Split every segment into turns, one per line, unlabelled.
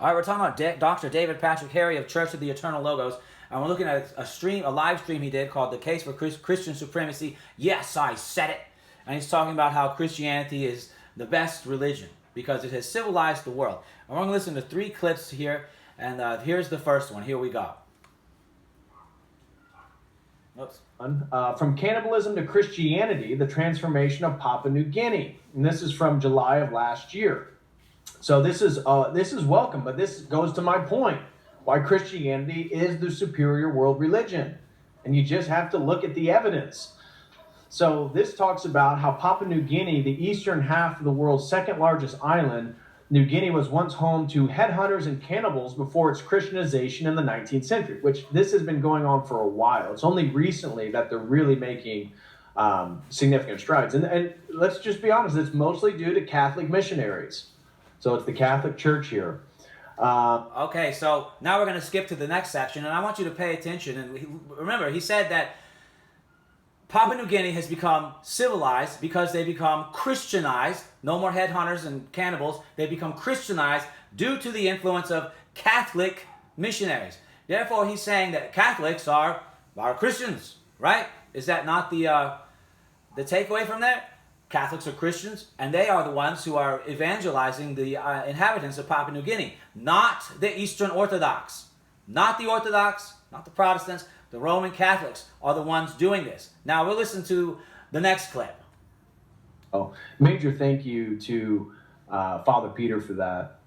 All right, we're talking about Dr. David Patrick Harry of Church of the Eternal Logos, and we're looking at a live stream he did called "The Case for Christian Supremacy." Yes, I said it. And he's talking about how Christianity is the best religion because it has civilized the world. And we're going to listen to 3 clips here, and here's the first one. Here we go. Oops.
From cannibalism to Christianity, the transformation of Papua New Guinea. And this is from July of last year. So this is welcome, but this goes to my point, why Christianity is the superior world religion. And you just have to look at the evidence. So this talks about how Papua New Guinea, the eastern half of the world's second largest island, New Guinea was once home to headhunters and cannibals before its Christianization in the 19th century, which this has been going on for a while. It's only recently that they're really making significant strides. And let's just be honest, it's mostly due to Catholic missionaries. So it's the Catholic Church here.
Okay, so now we're going to skip to the next section, and I want you to pay attention. And remember, he said that Papua New Guinea has become civilized because they become Christianized. No more headhunters and cannibals. They become Christianized due to the influence of Catholic missionaries. Therefore, he's saying that Catholics are Christians, right? Is that not the takeaway from that? Catholics are Christians, and they are the ones who are evangelizing the inhabitants of Papua New Guinea, not the Eastern Orthodox. Not the Orthodox, not the Protestants. The Roman Catholics are the ones doing this. Now, we'll listen to the next clip.
Oh, major thank you to Father Peter for that.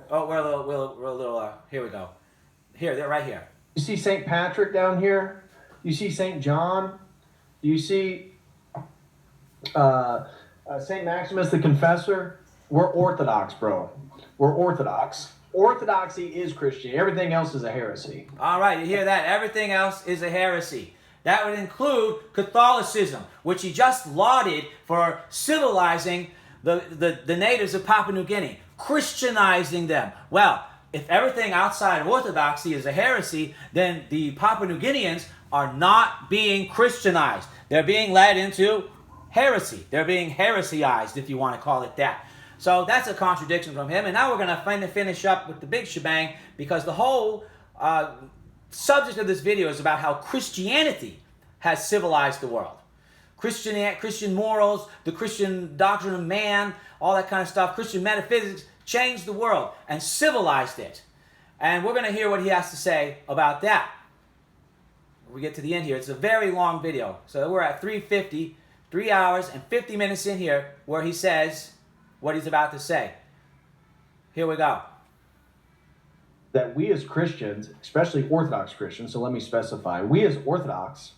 Oh, we're a little here we go. Here, they're right here.
You see St. Patrick down here? You see St. John? You see St. Maximus the Confessor? We're Orthodox, bro. We're Orthodox. Orthodoxy is Christian. Everything else is a heresy.
All right, you hear that? Everything else is a heresy. That would include Catholicism, which he just lauded for civilizing the natives of Papua New Guinea, Christianizing them. Well, if everything outside of Orthodoxy is a heresy, then the Papua New Guineans are not being Christianized. They're being led into heresy. They're being heresyized, if you want to call it that. So that's a contradiction from him. And now we're going to finish up with the big shebang, because the whole subject of this video is about how Christianity has civilized the world. Christian morals, the Christian doctrine of man, all that kind of stuff, Christian metaphysics changed the world and civilized it. And we're going to hear what he has to say about that. We get to the end here. It's a very long video. So we're at 3:50, 3 hours and 50 minutes in here, where he says what he's about to say. Here we go.
That we as Christians, especially Orthodox Christians, so let me specify, we as Orthodox,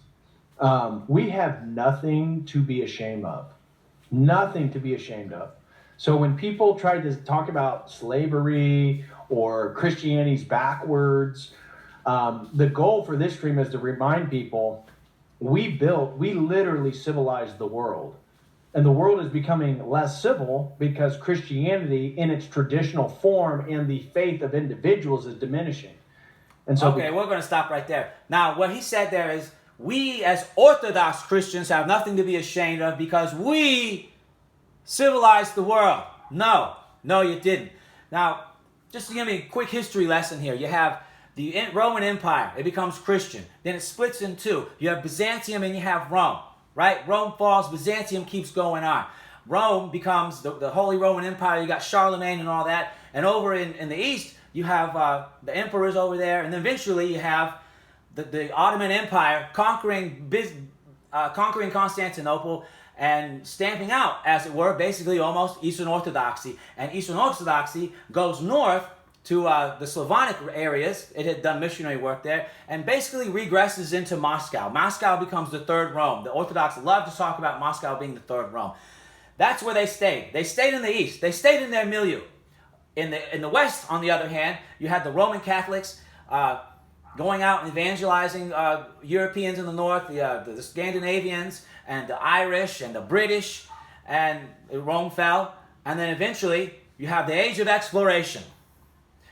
we have nothing to be ashamed of. Nothing to be ashamed of. So when people try to talk about slavery or Christianity's backwards, the goal for this stream is to remind people we literally civilized the world. And the world is becoming less civil because Christianity in its traditional form and the faith of individuals is diminishing. And so
okay, we're going to stop right there. Now, what he said there is, we as Orthodox Christians have nothing to be ashamed of because we civilized the world. No, you didn't. Now, just to give me a quick history lesson here, you have the Roman Empire. It becomes Christian. Then it splits in two. You have Byzantium and you have Rome. Right? Rome falls, Byzantium keeps going on. Rome becomes the Holy Roman Empire. You got Charlemagne and all that. And over in the east, you have the emperors over there. And then eventually you have the Ottoman Empire conquering Constantinople and stamping out, as it were, basically almost Eastern Orthodoxy. And Eastern Orthodoxy goes north to the Slavonic areas. It had done missionary work there, and basically regresses into Moscow. Moscow becomes the third Rome. The Orthodox love to talk about Moscow being the third Rome. That's where they stayed. They stayed in the east. They stayed in their milieu. In the west, on the other hand, you had the Roman Catholics going out and evangelizing Europeans in the north, the Scandinavians, and the Irish, and the British, and Rome fell. And then eventually, you have the Age of Exploration.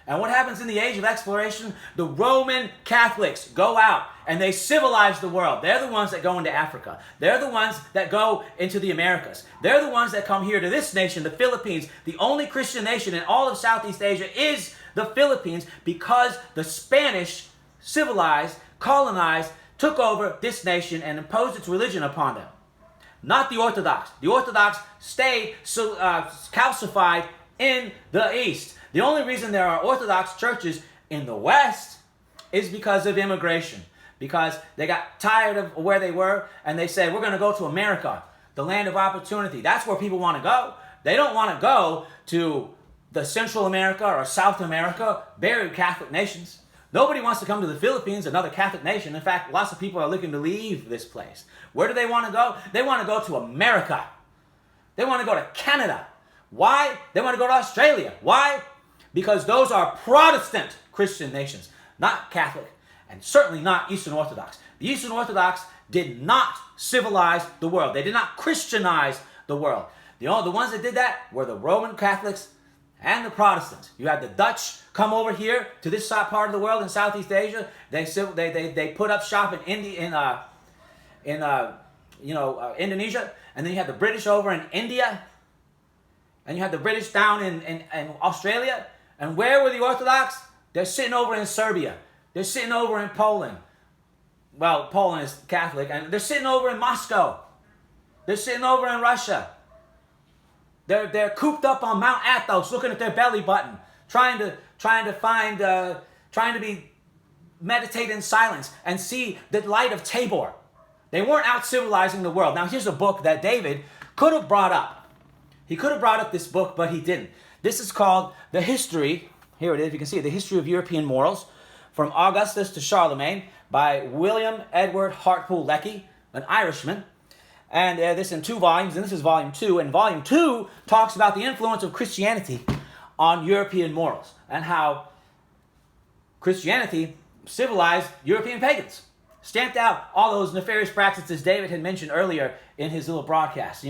And what happens in the Age of Exploration? The Roman Catholics go out and they civilize the world. They're the ones that go into Africa. They're the ones that go into the Americas. They're the ones that come here to this nation, the Philippines. The only Christian nation in all of Southeast Asia is the Philippines, because the Spanish civilized, colonized, took over this nation and imposed its religion upon them. Not the Orthodox. The Orthodox stayed calcified in the East. The only reason there are Orthodox churches in the West is because of immigration. Because they got tired of where they were, and they said, we're going to go to America, the land of opportunity. That's where people want to go. They don't want to go to the Central America or South America, very Catholic nations. Nobody wants to come to the Philippines, another Catholic nation. In fact, lots of people are looking to leave this place. Where do they want to go? They want to go to America. They want to go to Canada. Why? They want to go to Australia. Why? Because those are Protestant Christian nations, not Catholic, and certainly not Eastern Orthodox. The Eastern Orthodox did not civilize the world. They did not Christianize the world. The ones that did that were the Roman Catholics and the Protestants. You had the Dutch come over here to this part of the world in Southeast Asia. They put up shop in Indonesia, and then you had the British over in India, and you had the British down in Australia. And where were the Orthodox? They're sitting over in Serbia. They're sitting over in Poland. Well, Poland is Catholic, and they're sitting over in Moscow. They're sitting over in Russia. They're cooped up on Mount Athos, looking at their belly button, trying to meditate in silence and see the light of Tabor. They weren't out civilizing the world. Now, here's a book that David could have brought up. He could have brought up this book, but he didn't. This is called The History. Here it is. You can see it, The History of European Morals, from Augustus to Charlemagne, by William Edward Hartpool Lecky, an Irishman. And this in 2 volumes, and this is volume 2. And volume 2 talks about the influence of Christianity on European morals and how Christianity civilized European pagans, stamped out all those nefarious practices David had mentioned earlier in his little broadcast.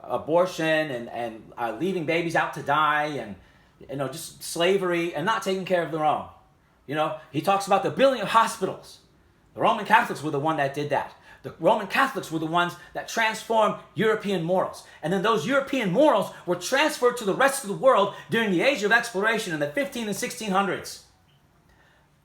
Abortion and leaving babies out to die, and just slavery and not taking care of their own. He talks about the building of hospitals. The Roman Catholics were the one that did that. The Roman Catholics were the ones that transformed European morals. And then those European morals were transferred to the rest of the world during the Age of Exploration in the 15 and 1600s.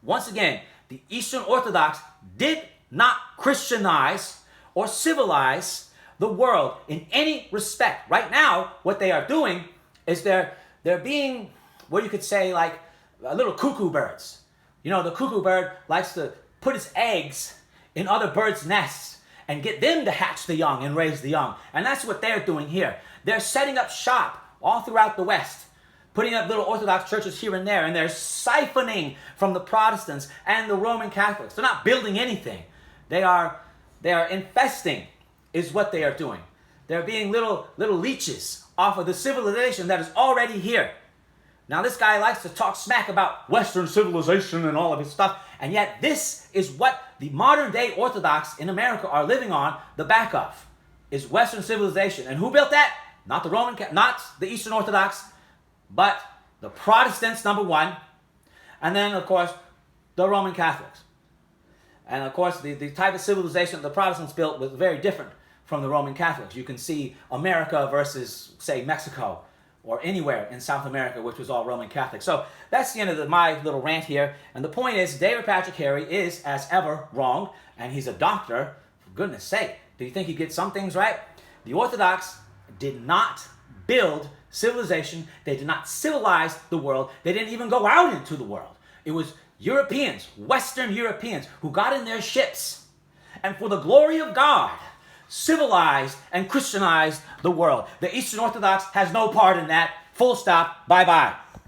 Once again, the Eastern Orthodox did not Christianize or civilize the world in any respect. Right now, what they are doing is they're being, what you could say, like little cuckoo birds. The cuckoo bird likes to put its eggs in other birds' nests and get them to hatch the young and raise the young. And that's what they're doing here. They're setting up shop all throughout the West, putting up little Orthodox churches here and there, and they're siphoning from the Protestants and the Roman Catholics. They're not building anything. They are infesting, is what they are doing. They're being little leeches off of the civilization that is already here. Now, this guy likes to talk smack about Western civilization and all of his stuff, and yet this is what the modern-day Orthodox in America are living on the back of, is Western civilization. And who built that? Not the Eastern Orthodox, but the Protestants, number one, and then, of course, the Roman Catholics. And, of course, the type of civilization the Protestants built was very different from the Roman Catholics. You can see America versus, say, Mexico, or anywhere in South America, which was all Roman Catholic. So that's the end of my little rant here. And the point is, David Patrick Harry is, as ever, wrong, and he's a doctor. For goodness sake, do you think he gets some things right? The Orthodox did not build civilization. They did not civilize the world. They didn't even go out into the world. It was Europeans, Western Europeans, who got in their ships, and for the glory of God, civilized and Christianized the world. The Eastern Orthodox has no part in that. Full stop. Bye-bye.